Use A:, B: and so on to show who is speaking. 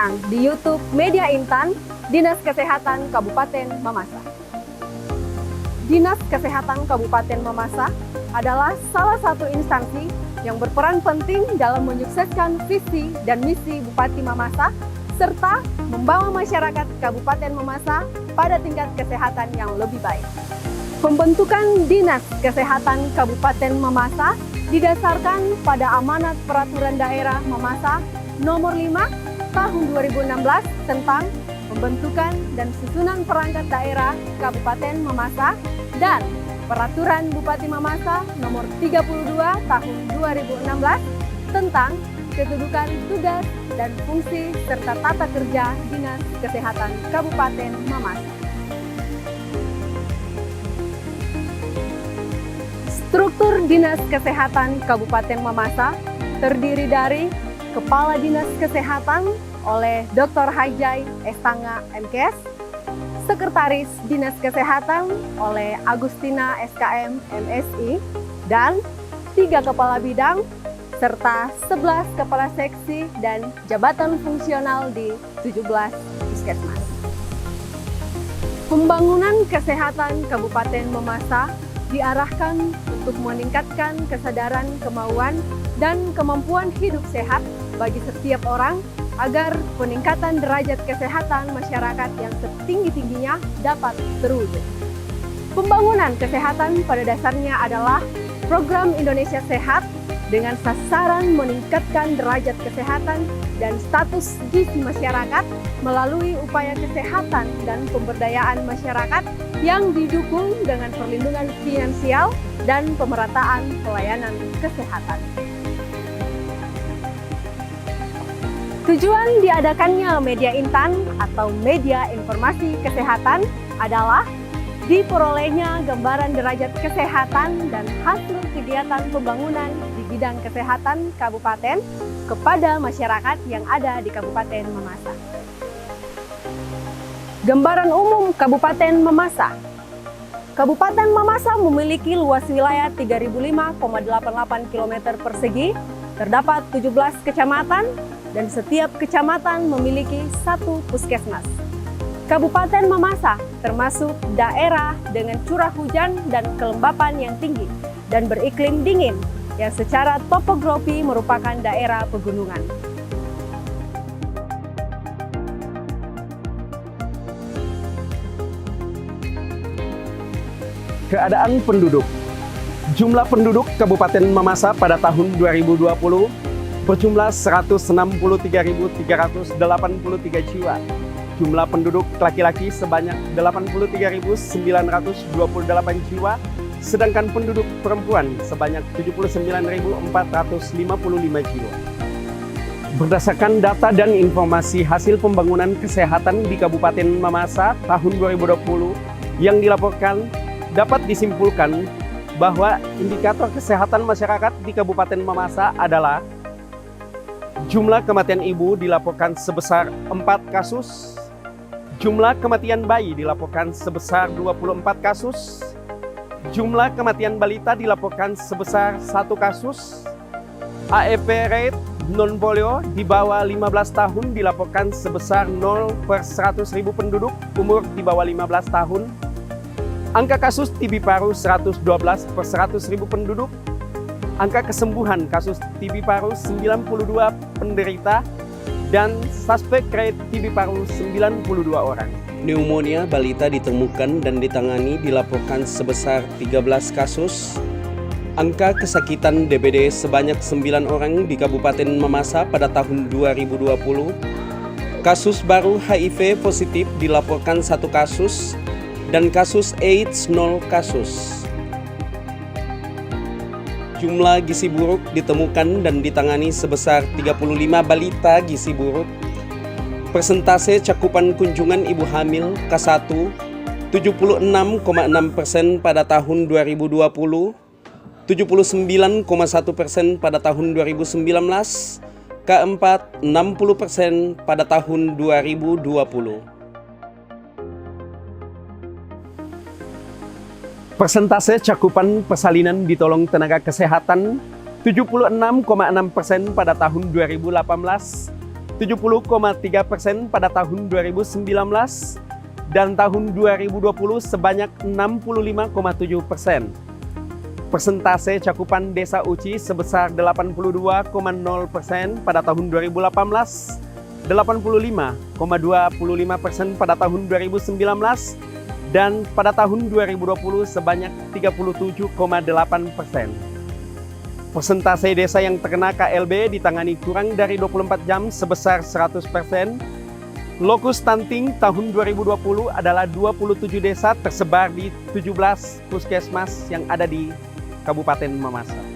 A: sekarang di YouTube Media Intan, Dinas Kesehatan Kabupaten Mamasa. Dinas Kesehatan Kabupaten Mamasa adalah salah satu instansi yang berperan penting dalam menyukseskan visi dan misi Bupati Mamasa serta membawa masyarakat Kabupaten Mamasa pada tingkat kesehatan yang lebih baik. Pembentukan Dinas Kesehatan Kabupaten Mamasa didasarkan pada Amanat Peraturan Daerah Mamasa Nomor 5 Tahun 2016 tentang pembentukan dan susunan perangkat daerah Kabupaten Mamasa dan Peraturan Bupati Mamasa Nomor 32 Tahun 2016 tentang kedudukan, tugas, dan fungsi serta tata kerja Dinas Kesehatan Kabupaten Mamasa. Struktur Dinas Kesehatan Kabupaten Mamasa terdiri dari Kepala Dinas Kesehatan oleh Dr. Hajai Estanga MKes, Sekretaris Dinas Kesehatan oleh Agustina SKM MSI, dan 3 Kepala Bidang serta 11 Kepala Seksi dan jabatan fungsional di 17 puskesmas. Pembangunan kesehatan Kabupaten Mamasa diarahkan untuk meningkatkan kesadaran, kemauan, dan kemampuan hidup sehat bagi setiap orang agar peningkatan derajat kesehatan masyarakat yang setinggi-tingginya dapat terwujud. Pembangunan kesehatan pada dasarnya adalah program Indonesia Sehat dengan sasaran meningkatkan derajat kesehatan dan status gizi masyarakat melalui upaya kesehatan dan pemberdayaan masyarakat yang didukung dengan perlindungan finansial dan pemerataan pelayanan kesehatan. Tujuan diadakannya Media Intan atau Media Informasi Kesehatan adalah diperolehnya gambaran derajat kesehatan dan hasil kegiatan pembangunan di bidang kesehatan kabupaten kepada masyarakat yang ada di Kabupaten Mamasa. Gambaran umum Kabupaten Mamasa. Kabupaten Mamasa memiliki luas wilayah 3.005,88 km persegi, terdapat 17 kecamatan, dan setiap kecamatan memiliki 1 puskesmas. Kabupaten Mamasa termasuk daerah dengan curah hujan dan kelembapan yang tinggi dan beriklim dingin yang secara topografi merupakan daerah pegunungan.
B: Keadaan penduduk. Jumlah penduduk Kabupaten Mamasa pada tahun 2020 berjumlah 163.383 jiwa. Jumlah penduduk laki-laki sebanyak 83.928 jiwa, sedangkan penduduk perempuan sebanyak 79.455 jiwa. Berdasarkan data dan informasi hasil pembangunan kesehatan di Kabupaten Mamasa tahun 2020 yang dilaporkan, dapat disimpulkan bahwa indikator kesehatan masyarakat di Kabupaten Mamasa adalah jumlah kematian ibu dilaporkan sebesar 4 kasus, jumlah kematian bayi dilaporkan sebesar 24 kasus, jumlah kematian balita dilaporkan sebesar 1 kasus, AFP rate non-polio di bawah 15 tahun dilaporkan sebesar 0 per 100.000 penduduk umur di bawah 15 tahun, angka kasus TB paru 112 per 100.000 penduduk, angka kesembuhan kasus TB paru 92 penderita, dan suspek rate TB paru 92 orang. Pneumonia balita ditemukan dan ditangani dilaporkan sebesar 13 kasus. Angka kesakitan DBD sebanyak 9 orang di Kabupaten Mamasa pada tahun 2020. Kasus baru HIV positif dilaporkan 1 kasus. Dan kasus AIDS 0 kasus. Jumlah gizi buruk ditemukan dan ditangani sebesar 35 balita gizi buruk. Persentase cakupan kunjungan ibu hamil K1 76,6% pada tahun 2020, 79,1% pada tahun 2019, K4 60% pada tahun 2020. Persentase cakupan persalinan ditolong tenaga kesehatan 76,6% pada tahun 2018, 70,3% pada tahun 2019, dan tahun 2020 sebanyak 65,7%. Persentase cakupan desa UCI sebesar 82,0% pada tahun 2018, 85,25% pada tahun 2019, dan pada tahun 2020 sebanyak 37,8%. Persentase desa yang terkena KLB ditangani kurang dari 24 jam sebesar 100%. Lokus stunting tahun 2020 adalah 27 desa tersebar di 17 puskesmas yang ada di Kabupaten Mamasa.